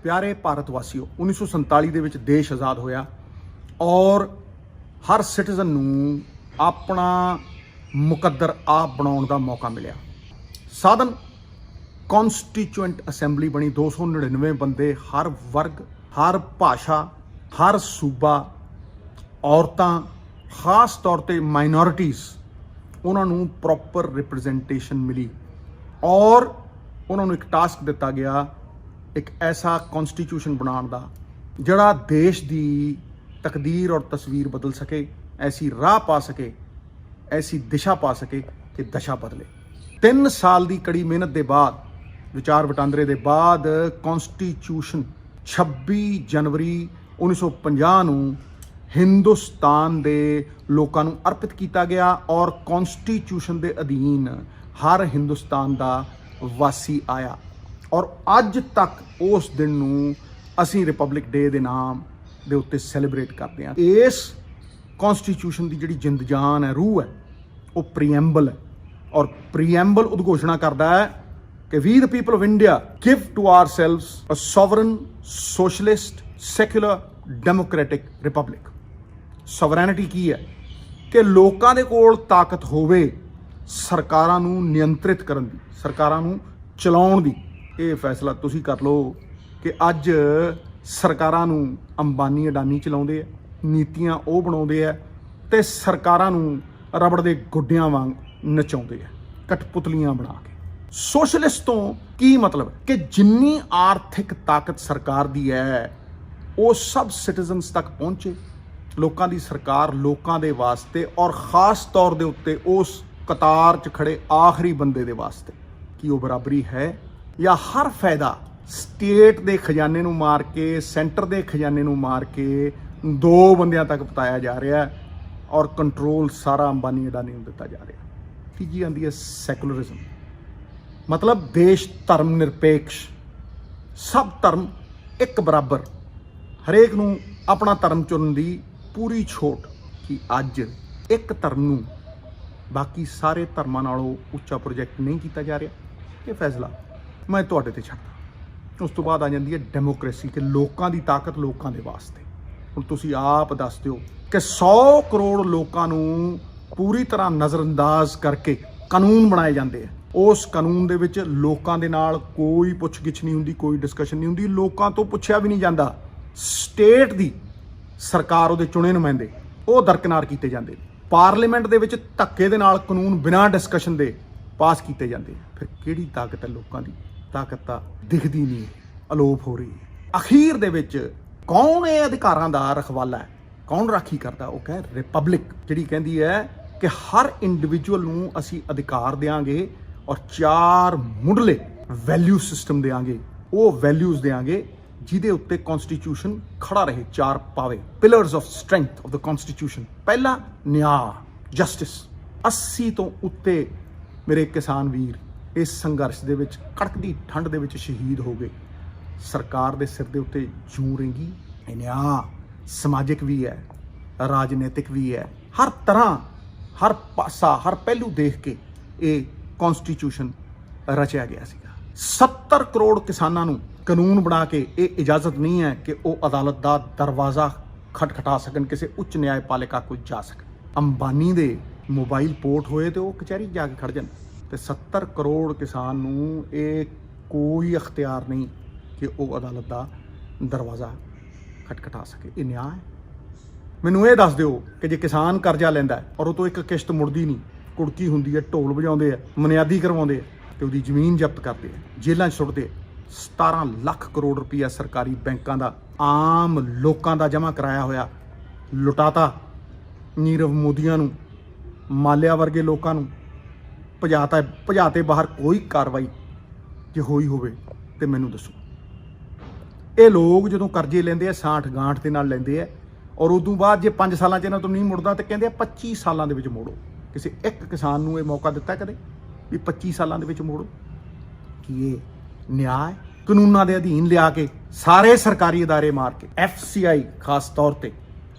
प्यारे भारतवासियों 1947 ਦੇ ਵਿੱਚ ਦੇਸ਼ ਆਜ਼ਾਦ ਹੋਇਆ ਔਰ ਹਰ ਸਿਟੀਜ਼ਨ ਨੂੰ ਆਪਣਾ ਮੁਕੱਦਰ ਆਪ ਬਣਾਉਣ ਦਾ ਮੌਕਾ ਮਿਲਿਆ। ਸਾਧਨ ਕਨਸਟੀਚੂਐਂਟ ਅਸੈਂਬਲੀ ਬਣੀ, 299 ਬੰਦੇ, ਹਰ ਵਰਗ, ਹਰ ਭਾਸ਼ਾ, ਹਰ ਸੂਬਾ, ਔਰਤਾਂ, ਖਾਸ ਤੌਰ ਤੇ ਮਾਈਨੋਰਿਟੀਜ਼, ਉਹਨਾਂ ਨੂੰ ਪ੍ਰੋਪਰ ਰਿਪਰੈਜ਼ੈਂਟੇਸ਼ਨ ਮਿਲੀ ਔਰ ਉਹਨਾਂ ਨੂੰ ਇੱਕ ਟਾਸਕ ਦਿੱਤਾ ਗਿਆ, ਇੱਕ ਐਸਾ ਕਨਸਟੀਟਿਊਸ਼ਨ ਬਣਾਉਣ ਦਾ ਜਿਹੜਾ ਦੇਸ਼ ਦੀ ਤਕਦੀਰ ਔਰ ਤਸਵੀਰ ਬਦਲ ਸਕੇ, ਐਸੀ ਰਾਹ ਪਾ ਸਕੇ, ਐਸੀ ਦਿਸ਼ਾ ਪਾ ਸਕੇ ਕਿ ਦਸ਼ਾ ਬਦਲੇ। 3 ਸਾਲ ਦੀ ਕੜੀ ਮਿਹਨਤ ਦੇ ਬਾਅਦ, ਵਿਚਾਰ ਵਟਾਂਦਰੇ ਦੇ ਬਾਅਦ ਕਨਸਟੀਟਿਊਸ਼ਨ 26 ਜਨਵਰੀ 1950 ਨੂੰ ਹਿੰਦੁਸਤਾਨ ਦੇ ਲੋਕਾਂ ਨੂੰ ਅਰਪਿਤ ਕੀਤਾ ਗਿਆ ਔਰ ਕਨਸਟੀਟਿਊਸ਼ਨ ਦੇ ਅਧੀਨ ਹਰ ਹਿੰਦੁਸਤਾਨ ਦਾ ਵਾਸੀ ਆਇਆ ਔਰ ਅੱਜ ਤੱਕ ਉਸ ਦਿਨ ਨੂੰ ਅਸੀਂ ਰਿਪਬਲਿਕ ਡੇ ਦੇ ਨਾਮ ਦੇ ਉੱਤੇ ਸੈਲੀਬ੍ਰੇਟ ਕਰਦੇ ਹਾਂ। ਇਸ ਕਨਸਟੀਟਿਊਸ਼ਨ ਦੀ ਜਿਹੜੀ ਜਿੰਦ ਜਾਨ ਹੈ, ਰੂਹ ਹੈ, ਉਹ ਪ੍ਰੀਐਂਬਲ ਹੈ ਔਰ ਪ੍ਰੀਐਂਬਲ ਉਦਘੋਸ਼ਣਾ ਕਰਦਾ ਹੈ ਕਿ we the people of India give to ourselves a sovereign socialist secular democratic republic. Sovereignty ਕੀ ਹੈ ਕਿ ਲੋਕਾਂ ਦੇ ਕੋਲ ਤਾਕਤ ਹੋਵੇ ਸਰਕਾਰਾਂ ਨੂੰ ਨਿਯੰਤਰਿਤ ਕਰਨ ਦੀ, ਸਰਕਾਰਾਂ ਨੂੰ ਚਲਾਉਣ ਦੀ। ਇਹ ਫੈਸਲਾ ਤੁਸੀਂ ਕਰ ਲਓ ਕਿ ਅੱਜ ਸਰਕਾਰਾਂ ਨੂੰ ਅੰਬਾਨੀ ਅਡਾਨੀ ਚਲਾਉਂਦੇ ਆ, ਨੀਤੀਆਂ ਉਹ ਬਣਾਉਂਦੇ ਆ ਤੇ ਸਰਕਾਰਾਂ ਨੂੰ ਰਬੜ ਦੇ ਗੁੱਡਿਆਂ ਵਾਂਗ ਨਚਾਉਂਦੇ ਆ, ਕਠਪੁਤਲੀਆਂ ਬਣਾ ਕੇ। ਸੋਸ਼ਲਿਸਟ ਤੋਂ ਕੀ ਮਤਲਬ ਕਿ ਜਿੰਨੀ ਆਰਥਿਕ ਤਾਕਤ ਸਰਕਾਰ ਦੀ ਹੈ ਉਹ ਸਭ ਸਿਟੀਜ਼ਨਸ ਤੱਕ ਪਹੁੰਚੇ, ਲੋਕਾਂ ਦੀ ਸਰਕਾਰ ਲੋਕਾਂ ਦੇ ਵਾਸਤੇ ਔਰ ਖਾਸ ਤੌਰ ਦੇ ਉੱਤੇ ਉਸ ਕਤਾਰ 'ਚ ਖੜੇ ਆਖਰੀ ਬੰਦੇ ਦੇ ਵਾਸਤੇ। ਕੀ ਉਹ ਬਰਾਬਰੀ ਹੈ ਜਾਂ ਹਰ ਫਾਇਦਾ ਸਟੇਟ ਦੇ ਖਜ਼ਾਨੇ ਨੂੰ ਮਾਰ ਕੇ, ਸੈਂਟਰ ਦੇ ਖਜ਼ਾਨੇ ਨੂੰ ਮਾਰ ਕੇ 2 ਬੰਦਿਆਂ ਤੱਕ ਪਤਾਇਆ ਜਾ ਰਿਹਾ ਔਰ ਕੰਟਰੋਲ ਸਾਰਾ ਅੰਬਾਨੀ ਅਡਾਨੀ ਨੂੰ ਦਿੱਤਾ ਜਾ ਰਿਹਾ। ਤੀਜੀ ਆਉਂਦੀ ਹੈ ਸੈਕੂਲਰਿਜ਼ਮ, ਮਤਲਬ ਦੇਸ਼ ਧਰਮ ਨਿਰਪੇਖ, ਸਭ ਧਰਮ ਇੱਕ ਬਰਾਬਰ, ਹਰੇਕ ਨੂੰ ਆਪਣਾ ਧਰਮ ਚੁਣਨ ਦੀ ਪੂਰੀ ਛੋਟ। ਕਿ ਅੱਜ ਇੱਕ ਧਰਮ ਨੂੰ ਬਾਕੀ ਸਾਰੇ ਧਰਮਾਂ ਨਾਲੋਂ ਉੱਚਾ ਪ੍ਰੋਜੈਕਟ ਨਹੀਂ ਕੀਤਾ ਜਾ ਰਿਹਾ। ਇਹ ਫੈਸਲਾ ਮੈਂ ਤੁਹਾਡੇ ਤੇ ਛੱਡਦਾ। ਉਸ ਤੋਂ ਬਾਅਦ ਆ ਜਾਂਦੀ ਹੈ ਡੈਮੋਕ੍ਰੇਸੀ, ਕਿ ਲੋਕਾਂ ਦੀ ਤਾਕਤ ਲੋਕਾਂ ਦੇ ਵਾਸਤੇ। ਹੁਣ ਤੁਸੀਂ ਆਪ ਦੱਸ ਦਿਓ ਕਿ 100 ਕਰੋੜ ਲੋਕਾਂ ਨੂੰ ਪੂਰੀ ਤਰ੍ਹਾਂ ਨਜ਼ਰਅੰਦਾਜ਼ ਕਰਕੇ ਕਾਨੂੰਨ ਬਣਾਏ ਜਾਂਦੇ ਆ। ਉਸ ਕਾਨੂੰਨ ਦੇ ਵਿੱਚ ਲੋਕਾਂ ਦੇ ਨਾਲ ਕੋਈ ਪੁੱਛ-ਗਿੱਛ ਨਹੀਂ ਹੁੰਦੀ, ਕੋਈ ਡਿਸਕਸ਼ਨ ਨਹੀਂ ਹੁੰਦੀ, ਲੋਕਾਂ ਤੋਂ ਪੁੱਛਿਆ ਵੀ ਨਹੀਂ ਜਾਂਦਾ। ਸਟੇਟ ਦੀ ਸਰਕਾਰ, ਉਹਦੇ ਚੁਣੇ ਨੁਮਾਇੰਦੇ, ਉਹ ਦਰਕਿਨਾਰ ਕੀਤੇ ਜਾਂਦੇ। ਪਾਰਲੀਮੈਂਟ ਦੇ ਵਿੱਚ ਧੱਕੇ ਦੇ ਨਾਲ ਕਾਨੂੰਨ ਬਿਨਾਂ ਡਿਸਕਸ਼ਨ ਦੇ ਪਾਸ ਕੀਤੇ ਜਾਂਦੇ। ਫਿਰ ਕਿਹੜੀ ਤਾਕਤ ਹੈ ਲੋਕਾਂ ਦੀ? ਤਾਕਤ ਤਾਂ ਦਿਖਦੀ ਨਹੀਂ, ਅਲੋਪ ਹੋ ਰਹੀ ਹੈ। ਅਖੀਰ ਦੇ ਵਿੱਚ ਕੌਣ ਇਹ ਅਧਿਕਾਰਾਂ ਦਾ ਰਖਵਾਲਾ ਹੈ, ਕੌਣ ਰਾਖੀ ਕਰਦਾ? ਉਹ ਕਹੇ ਰਿਪਬਲਿਕ, ਜਿਹੜੀ ਕਹਿੰਦੀ ਹੈ ਕਿ ਹਰ ਇੰਡੀਵਿਜੂਅਲ ਨੂੰ ਅਸੀਂ ਅਧਿਕਾਰ ਦੇਵਾਂਗੇ ਔਰ 4 ਮੁੱਢਲੇ ਵੈਲਿਊ ਸਿਸਟਮ ਦੇਵਾਂਗੇ। ਉਹ ਵੈਲਿਊਜ਼ ਦੇਵਾਂਗੇ ਜਿਹਦੇ ਉੱਤੇ ਕਨਸਟੀਟਿਊਸ਼ਨ ਖੜਾ ਰਹੇ, 4 ਪਾਵੇ, pillars of strength of the constitution. ਪਹਿਲਾ ਨਿਆਂ, ਜਸਟਿਸ। 80 ਤੋਂ ਉੱਤੇ ਮੇਰੇ ਕਿਸਾਨ ਵੀਰ ਇਸ ਸੰਘਰਸ਼ ਦੇ ਵਿੱਚ ਕੜਕਦੀ ਠੰਡ ਦੇ ਵਿੱਚ ਸ਼ਹੀਦ ਹੋ ਗਏ। ਸਰਕਾਰ ਦੇ ਸਿਰ ਦੇ ਉੱਤੇ ਜੂੰ ਰਿੰਗੀ। ਇਹ ਨਿਆਂ ਸਮਾਜਿਕ ਵੀ ਹੈ, ਰਾਜਨੀਤਿਕ ਵੀ ਹੈ, ਹਰ ਤਰ੍ਹਾਂ, ਹਰ ਪਾਸਾ, ਹਰ ਪਹਿਲੂ ਦੇਖ ਕੇ ਇਹ ਕਨਸਟੀਟਿਊਸ਼ਨ ਰਚਿਆ ਗਿਆ ਸੀਗਾ। 70 ਕਰੋੜ ਕਿਸਾਨਾਂ ਨੂੰ ਕਾਨੂੰਨ ਬਣਾ ਕੇ ਇਹ ਇਜਾਜ਼ਤ ਨਹੀਂ ਹੈ ਕਿ ਉਹ ਅਦਾਲਤ ਦਾ ਦਰਵਾਜ਼ਾ ਖਟਖਟਾ ਸਕਣ, ਕਿਸੇ ਉੱਚ ਨਿਆਂਪਾਲਿਕਾ ਕੋਲ ਜਾ ਸਕਣ। ਅੰਬਾਨੀ ਦੇ ਮੋਬਾਈਲ ਪੋਰਟ ਹੋਏ ਤੇ ਉਹ ਕਚਹਿਰੀ ਜਾ ਕੇ ਖੜ ਜਾਣ, ਤੇ 70 ਕਰੋੜ ਕਿਸਾਨ ਨੂੰ ਇਹ ਕੋਈ ਅਖਤਿਆਰ ਨਹੀਂ ਕਿ ਉਹ ਅਦਾਲਤ ਦਾ ਦਰਵਾਜ਼ਾ ਖਟਖਟਾ ਸਕੇ। ਇਹ ਨਿਆਂ ਹੈ? ਮੈਨੂੰ ਇਹ ਦੱਸ ਦਿਓ ਕਿ ਜੇ ਕਿਸਾਨ ਕਰਜ਼ਾ ਲੈਂਦਾ ਔਰ ਉਹ ਤੋਂ ਇੱਕ ਕਿਸ਼ਤ ਮੁੜਦੀ ਨਹੀਂ, ਕੁੜਕੀ ਹੁੰਦੀ ਹੈ, ਢੋਲ ਵਜਾਉਂਦੇ ਆ, ਮਨਿਆਦੀ ਕਰਵਾਉਂਦੇ ਆ ਤੇ ਉਹਦੀ ਜ਼ਮੀਨ ਜ਼ਬਤ ਕਰਦੇ ਆ, ਜੇਲ੍ਹਾਂ 'ਚ ਸੁੱਟਦੇ ਆ। 17 ਲੱਖ ਕਰੋੜ ਰੁਪਈਆ ਸਰਕਾਰੀ ਬੈਂਕਾਂ ਦਾ ਆਮ ਲੋਕਾਂ ਦਾ ਜਮ੍ਹਾਂ ਕਰਾਇਆ ਹੋਇਆ ਲੁਟਾਤਾ। ਨੀਰਵ ਮੋਦੀਆਂ ਨੂੰ, ਮਾਲਿਆ ਵਰਗੇ ਲੋਕਾਂ ਨੂੰ ਭਜਾਤੇ ਬਾਹਰ। ਕੋਈ ਕਾਰਵਾਈ ਜੇ ਹੋਈ ਹੋਵੇ ਤੇ ਮੈਨੂੰ ਦੱਸੋ। ਇਹ ਲੋਕ ਜਦੋਂ ਕਰਜ਼ੇ ਲੈਂਦੇ ਆ ਸਾਂਠ ਗਾਂਠ ਦੇ ਨਾਲ ਲੈਂਦੇ ਆ ਔਰ ਉਦੋਂ ਬਾਅਦ ਜੇ 5 ਸਾਲਾਂ 'ਚ ਇਹਨਾਂ ਤੋਂ ਨਹੀਂ ਮੁੜਦਾ ਤੇ ਕਹਿੰਦੇ ਆ 25 ਸਾਲਾਂ ਦੇ ਵਿੱਚ ਮੋੜੋ। ਕਿਸੇ ਇੱਕ ਕਿਸਾਨ ਨੂੰ ਇਹ ਮੌਕਾ ਦਿੱਤਾ ਕਦੇ ਵੀ 25 ਸਾਲਾਂ ਦੇ ਵਿੱਚ ਮੋੜੋ? ਕੀ ਇਹ ਨਿਆਂ ਹੈ? ਕਾਨੂੰਨਾਂ ਦੇ ਅਧੀਨ ਲਿਆ ਕੇ ਸਾਰੇ ਸਰਕਾਰੀ ਅਦਾਰੇ ਮਾਰ ਕੇ, FCI ਖਾਸ ਤੌਰ ਤੇ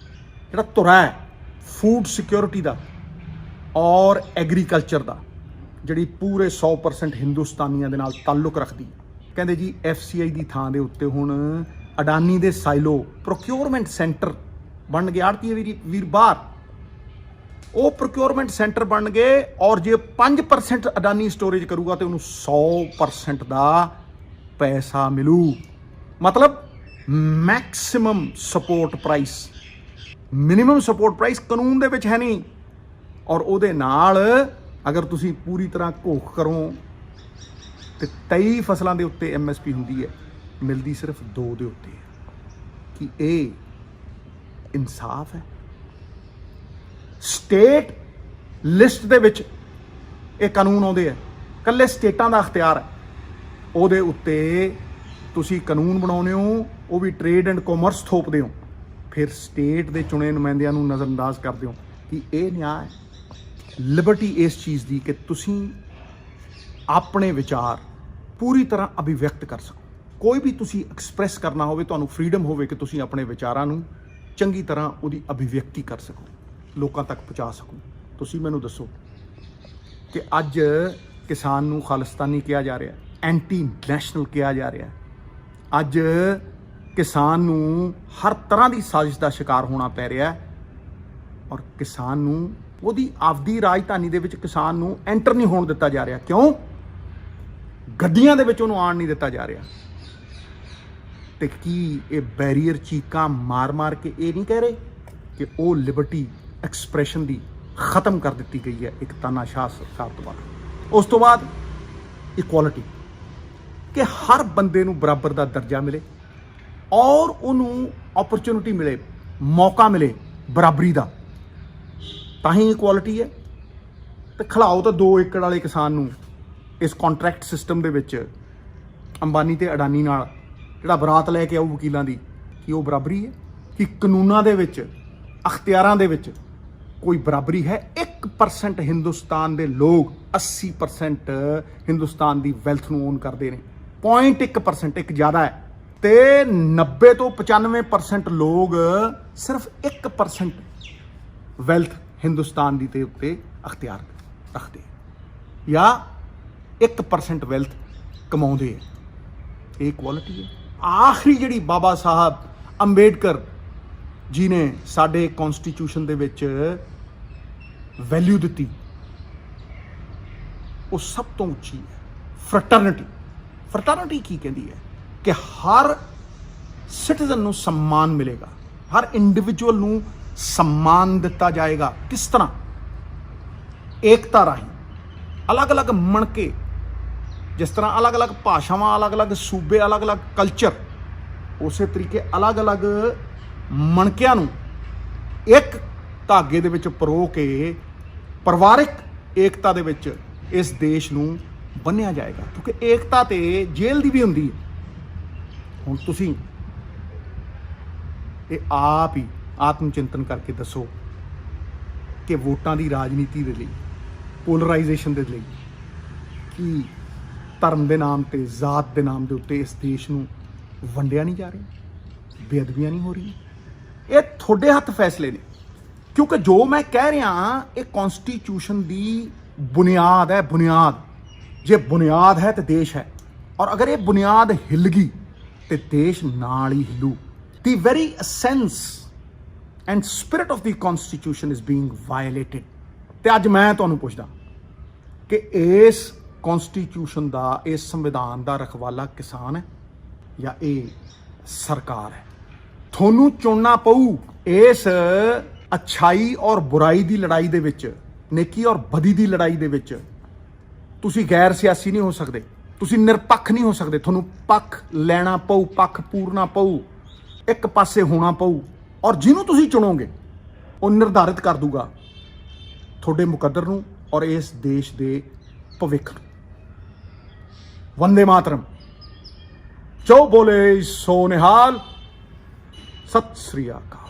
ਜਿਹੜਾ ਧੁਰਾ ਹੈ ਫੂਡ ਸਿਕਿਉਰਿਟੀ ਦਾ ਔਰ ਐਗਰੀਕਲਚਰ ਦਾ, ਜਿਹੜੀ ਪੂਰੇ 100% ਹਿੰਦੁਸਤਾਨੀਆਂ ਦੇ ਨਾਲ ਤਾਲੁਕ ਰੱਖਦੀ, ਕਹਿੰਦੇ ਜੀ FCI ਦੀ ਥਾਂ ਦੇ ਉੱਤੇ ਹੁਣ ਅਡਾਨੀ ਦੇ ਸਾਈਲੋ ਪ੍ਰੋਕਿਉਰਮੈਂਟ ਸੈਂਟਰ ਬਣ ਗਏ। ਆੜਤੀ ਵੀਰ ਬਾਹਰ ਉਹ ਪ੍ਰੋਕਿਉਰਮੈਂਟ ਸੈਂਟਰ ਬਣ ਗਏ, ਔਰ ਜੇ 5% ਅਡਾਨੀ ਸਟੋਰੇਜ ਕਰੂਗਾ ਤੇ ਉਹਨੂੰ 100% ਦਾ ਪੈਸਾ ਮਿਲੂ। ਮਤਲਬ maximum support price, minimum support price ਕਾਨੂੰਨ ਦੇ ਵਿੱਚ ਹੈ ਨਹੀਂ। ਔਰ ਉਹਦੇ ਨਾਲ ਅਗਰ ਤੁਸੀਂ ਪੂਰੀ ਤਰ੍ਹਾਂ ਘੋਖ ਕਰੋ ਤੇ 23 ਫਸਲਾਂ ਦੇ ਉੱਤੇ MSP ਹੁੰਦੀ ਹੈ, ਮਿਲਦੀ ਸਿਰਫ 2 ਦੇ ਉੱਤੇ ਹੈ। ਕਿ ਇਹ ਇਨਸਾਫ ਹੈ? ਸਟੇਟ ਲਿਸਟ ਦੇ ਵਿੱਚ ਇਹ ਕਾਨੂੰਨ ਆਉਂਦੇ ਆ, ਇਕੱਲੇ ਸਟੇਟਾਂ ਦਾ ਅਖਤਿਆਰ ਹੈ। ਉਹਦੇ ਉੱਤੇ ਤੁਸੀਂ ਕਾਨੂੰਨ ਬਣਾਉਂਦੇ ਹੋ, ਉਹ ਵੀ ਟ੍ਰੇਡ ਐਂਡ ਕਾਮਰਸ ਥੋਪਦੇ ਹੋ, ਫਿਰ ਸਟੇਟ ਦੇ ਚੁਣੇ ਨੁਮਾਇੰਦਿਆਂ ਨੂੰ ਨਜ਼ਰਅੰਦਾਜ਼ ਕਰਦੇ ਹੋ। ਕਿ ਇਹ ਨਿਆਂ ਹੈ? ਲਿਬਰਟੀ ਇਸ ਚੀਜ਼ ਦੀ ਕਿ ਤੁਸੀਂ ਆਪਣੇ ਵਿਚਾਰ ਪੂਰੀ ਤਰ੍ਹਾਂ ਅਭਿਵਿਅਕਤ ਕਰ ਸਕੋ। ਕੋਈ ਵੀ ਤੁਸੀਂ ਐਕਸਪ੍ਰੈਸ ਕਰਨਾ ਹੋਵੇ, ਤੁਹਾਨੂੰ ਫਰੀडम ਹੋਵੇ ਕਿ ਤੁਸੀਂ ਆਪਣੇ ਵਿਚਾਰਾਂ ਨੂੰ ਚੰਗੀ ਤਰ੍ਹਾਂ ਉਹਦੀ ਅਭਿਵਿਅਕਤੀ ਕਰ ਸਕੋ, ਲੋਕਾਂ ਤੱਕ ਪਹੁੰਚਾ ਸਕੋ। ਤੁਸੀਂ ਮੈਨੂੰ ਦੱਸੋ ਕਿ ਅੱਜ ਕਿਸਾਨ ਨੂੰ ਖਾਲਿਸਤਾਨੀ ਕਿਹਾ ਜਾ ਰਿਹਾ, ਐਂਟੀ ਨੈਸ਼ਨਲ ਕਿਹਾ ਜਾ ਰਿਹਾ। ਅੱਜ ਕਿਸਾਨ ਨੂੰ ਹਰ ਤਰ੍ਹਾਂ ਦੀ ਸਾਜ਼ਿਸ਼ ਦਾ ਸ਼ਿਕਾਰ ਹੋਣਾ ਪੈ ਰਿਹਾ, ਔਰ ਕਿਸਾਨ ਨੂੰ ਉਹਦੀ ਆਪਦੀ ਰਾਜਧਾਨੀ ਦੇ ਵਿੱਚ ਕਿਸਾਨ ਨੂੰ ਐਂਟਰ ਨਹੀਂ ਹੋਣ ਦਿੱਤਾ ਜਾ ਰਿਹਾ। ਕਿਉਂ? ਗੱਡੀਆਂ ਦੇ ਵਿੱਚ ਉਹਨੂੰ ਆਉਣ ਨਹੀਂ ਦਿੱਤਾ ਜਾ ਰਿਹਾ। ਤੇ ਕੀ ਇਹ ਬੈਰੀਅਰ ਚੀਕਾਂ ਮਾਰ ਕੇ ਇਹ ਨਹੀਂ ਕਹਿ ਰਹੇ ਕਿ ਉਹ ਲਿਬਰਟੀ ਐਕਸਪ੍ਰੈਸ਼ਨ ਦੀ ਖਤਮ ਕਰ ਦਿੱਤੀ ਗਈ ਹੈ ਇੱਕ ਤਾਨਾਸ਼ਾਹ ਸਰਕਾਰ ਤੋਂ ਬਾਅਦ? ਉਸ ਤੋਂ ਬਾਅਦ ਇਕੁਆਲਿਟੀ, ਕਿ ਹਰ ਬੰਦੇ ਨੂੰ ਬਰਾਬਰ ਦਾ ਦਰਜਾ ਮਿਲੇ ਔਰ ਉਹਨੂੰ ਓਪਰਚੁਨਿਟੀ ਮਿਲੇ, ਮੌਕਾ ਮਿਲੇ ਬਰਾਬਰੀ ਦਾ, ਤਾਂ ਹੀ ਇਕੁਆਲਿਟੀ ਹੈ। ਤੇ ਖਿਲਾਓ ਤਾਂ 2 ਏਕੜ ਵਾਲੇ ਕਿਸਾਨ ਨੂੰ ਇਸ ਕੰਟਰੈਕਟ ਸਿਸਟਮ ਦੇ ਵਿੱਚ ਅੰਬਾਨੀ ਤੇ ਅਡਾਨੀ ਨਾਲ ਜਿਹੜਾ ਬਰਾਤ ਲੈ ਕੇ ਆਊ ਵਕੀਲਾਂ ਦੀ, ਕਿ ਉਹ ਬਰਾਬਰੀ ਹੈ? ਕਿ ਕਾਨੂੰਨਾਂ ਦੇ ਵਿੱਚ, ਅਖਤਿਆਰਾਂ ਦੇ ਵਿੱਚ ਕੋਈ ਬਰਾਬਰੀ ਹੈ? 1% ਹਿੰਦੁਸਤਾਨ ਦੇ ਲੋਕ 80% ਹਿੰਦੁਸਤਾਨ ਦੀ ਵੈਲਥ ਨੂੰ ਓਨ ਕਰਦੇ ਨੇ। 0.1%, ਇੱਕ ਜ਼ਿਆਦਾ ਹੈ। ਤੇ 90 ਤੋਂ 95% ਲੋਕ ਸਿਰਫ 1% ਵੈਲਥ ਹਿੰਦੁਸਤਾਨ ਦੀ ਤੇ ਉੱਤੇ ਅਖਤਿਆਰ ਰੱਖਦੇ, ਜਾਂ 1% ਵੈਲਥ ਕਮਾਉਂਦੇ ਹੈ। ਇਹ ਇਕੁਆਲਿਟੀ ਹੈ। ਆਖਰੀ ਜਿਹੜੀ ਬਾਬਾ ਸਾਹਿਬ ਅੰਬੇਡਕਰ ਜੀ ਨੇ ਸਾਡੇ ਕੌਨਸਟੀਟਿਊਸ਼ਨ ਦੇ ਵਿੱਚ ਵੈਲਿਊ ਦਿੱਤੀ, ਉਹ ਸਭ ਤੋਂ ਉੱਚੀ ਹੈ। ਫਰਟਰਨਿਟੀ ਕੀ ਕਹਿੰਦੀ ਹੈ? ਕਿ ਹਰ ਸਿਟੀਜ਼ਨ ਨੂੰ सम्मान ਮਿਲੇਗਾ, ਹਰ ਇੰਡੀਵਿਜੂਅਲ ਨੂੰ सम्मान ਦਿੱਤਾ ਜਾਏਗਾ। ਕਿਸ ਤਰ੍ਹਾਂ? ਏਕਤਾ ਰਾਹੀਂ, ਅਲੱਗ-ਅਲੱਗ ਮਣਕੇ, ਜਿਸ ਤਰ੍ਹਾਂ ਅਲੱਗ-ਅਲੱਗ ਭਾਸ਼ਾਵਾਂ, ਅਲੱਗ-ਅਲੱਗ ਸੂਬੇ, ਅਲੱਗ-ਅਲੱਗ ਕਲਚਰ, ਉਸੇ ਤਰੀਕੇ ਅਲੱਗ-ਅਲੱਗ ਮਣਕਿਆਂ ਨੂੰ ਇੱਕ ਧਾਗੇ ਦੇ ਵਿੱਚ ਪਰੋ ਕੇ ਪਰਿਵਾਰਿਕ ਏਕਤਾ ਦੇ ਵਿੱਚ ਇਸ ਦੇਸ਼ ਨੂੰ ਬੰਨ੍ਹਿਆ ਜਾਏਗਾ। ਕਿਉਂਕਿ ਏਕਤਾ ਤੇ ਜੇਲ੍ਹ ਦੀ ਵੀ ਹੁੰਦੀ ਹੈ। ਹੁਣ ਤੁਸੀਂ ਇਹ ਆਪ ਹੀ ਆਤਮ ਚਿੰਤਨ ਕਰਕੇ ਦੱਸੋ ਕਿ ਵੋਟਾਂ ਦੀ ਰਾਜਨੀਤੀ ਦੇ ਲਈ, ਪੋਲਰਾਈਜੇਸ਼ਨ ਦੇ ਲਈ, ਕੀ ਧਰਮ ਦੇ ਨਾਮ ਤੇ, ਜ਼ਾਤ ਦੇ ਨਾਮ ਦੇ ਉੱਤੇ ਇਸ ਦੇਸ਼ ਨੂੰ ਵੰਡਿਆ ਨਹੀਂ ਜਾ ਰਿਹਾ? ਬੇਅਦਬੀਆਂ ਨਹੀਂ ਹੋ ਰਹੀਆਂ? ਇਹ ਤੁਹਾਡੇ ਹੱਥ ਫੈਸਲੇ ਨੇ। ਕਿਉਂਕਿ ਜੋ ਮੈਂ ਕਹਿ ਰਿਹਾ ਇਹ ਕੌਨਸਟੀਟਿਊਸ਼ਨ ਦੀ ਬੁਨਿਆਦ ਹੈ। ਬੁਨਿਆਦ, ਜੇ ਬੁਨਿਆਦ ਹੈ ਤੇ ਦੇਸ਼ ਹੈ, ਔਰ ਅਗਰ ਇਹ ਬੁਨਿਆਦ ਹਿੱਲ ਗਈ ਤੇ ਦੇਸ਼ ਨਾਲ ਹੀ ਹਿੱਲੂ। The very essence and spirit of the constitution is being violated. ਤੇ ਅੱਜ ਮੈਂ ਤੁਹਾਨੂੰ ਪੁੱਛਦਾ ਕਿ ਇਸ ਕੌਨਸਟੀਟਿਊਸ਼ਨ ਦਾ, ਇਸ ਸੰਵਿਧਾਨ ਦਾ ਰਖਵਾਲਾ ਕਿਸਾਨ ਹੈ ਜਾਂ ਇਹ ਸਰਕਾਰ ਹੈ? ਤੁਹਾਨੂੰ ਚੁਣਨਾ ਪਊ। ਇਸ ਅੱਛਾਈ ਔਰ ਬੁਰਾਈ ਦੀ ਲੜਾਈ ਦੇ ਵਿੱਚ, ਨੇਕੀ ਔਰ ਬਦੀ ਦੀ ਲੜਾਈ ਦੇ ਵਿੱਚ ਤੁਸੀਂ ਗੈਰ ਸਿਆਸੀ ਨਹੀਂ ਹੋ ਸਕਦੇ, ਤੁਸੀਂ ਨਿਰਪੱਖ ਨਹੀਂ ਹੋ ਸਕਦੇ। ਤੁਹਾਨੂੰ ਪੱਖ ਲੈਣਾ ਪਊ, ਪੱਖ ਪੂਰਨਾ ਪਊ, ਇੱਕ ਪਾਸੇ ਹੋਣਾ ਪਊ। ਔਰ ਜਿਹਨੂੰ ਤੁਸੀਂ ਚੁਣੋਗੇ ਉਹ ਨਿਰਧਾਰਿਤ ਕਰ ਦੂਗਾ ਤੁਹਾਡੇ ਮੁਕੱਦਰ ਨੂੰ ਔਰ ਇਸ ਦੇਸ਼ ਦੇ ਭਵਿੱਖ ਨੂੰ। ਵੰਦੇ ਮਾਤਰਮ। ਜੋ ਬੋਲੇ ਸੋ ਨਿਹਾਲ। ਸਤਿ ਸ੍ਰੀ ਅਕਾਲ।